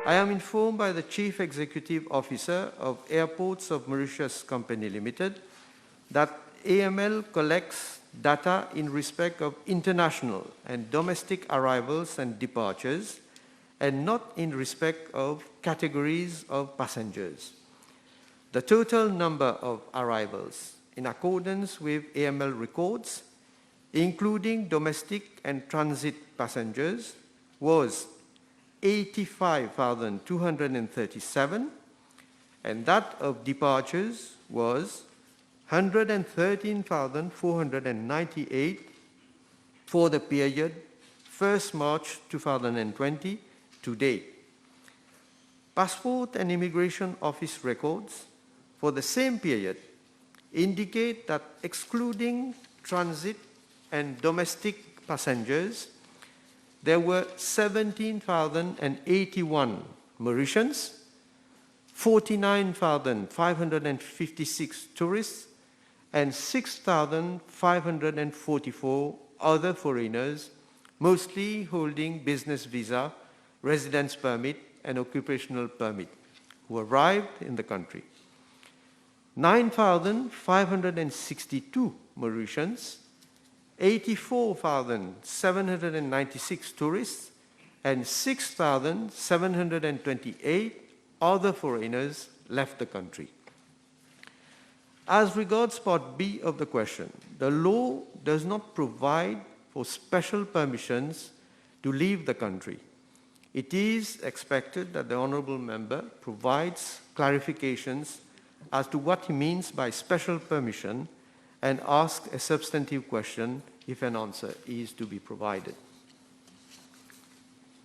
I am informed by the Chief Executive Officer of Airports of Mauritius Company Limited that AML collects data in respect of international and domestic arrivals and departures, and not in respect of categories of passengers. The total number of arrivals in accordance with AML records, including domestic and transit passengers, was 85,237, and that of departures was 113,498 for the period 1st March 2020 to date. Passport and Immigration Office records for the same period indicate that excluding transit and domestic passengers, there were 17,081 Mauritians, 49,556 tourists, and 6,544 other foreigners, mostly holding business visa, residence permit, and occupational permit, who arrived in the country. 9,562 Mauritians, 84,796 tourists, and 6,728 other foreigners left the country. As regards Part B of the question, the law does not provide for special permissions to leave the country. It is expected that the Honourable Member provides clarifications as to what he means by special permission and ask a substantive question if an answer is to be provided.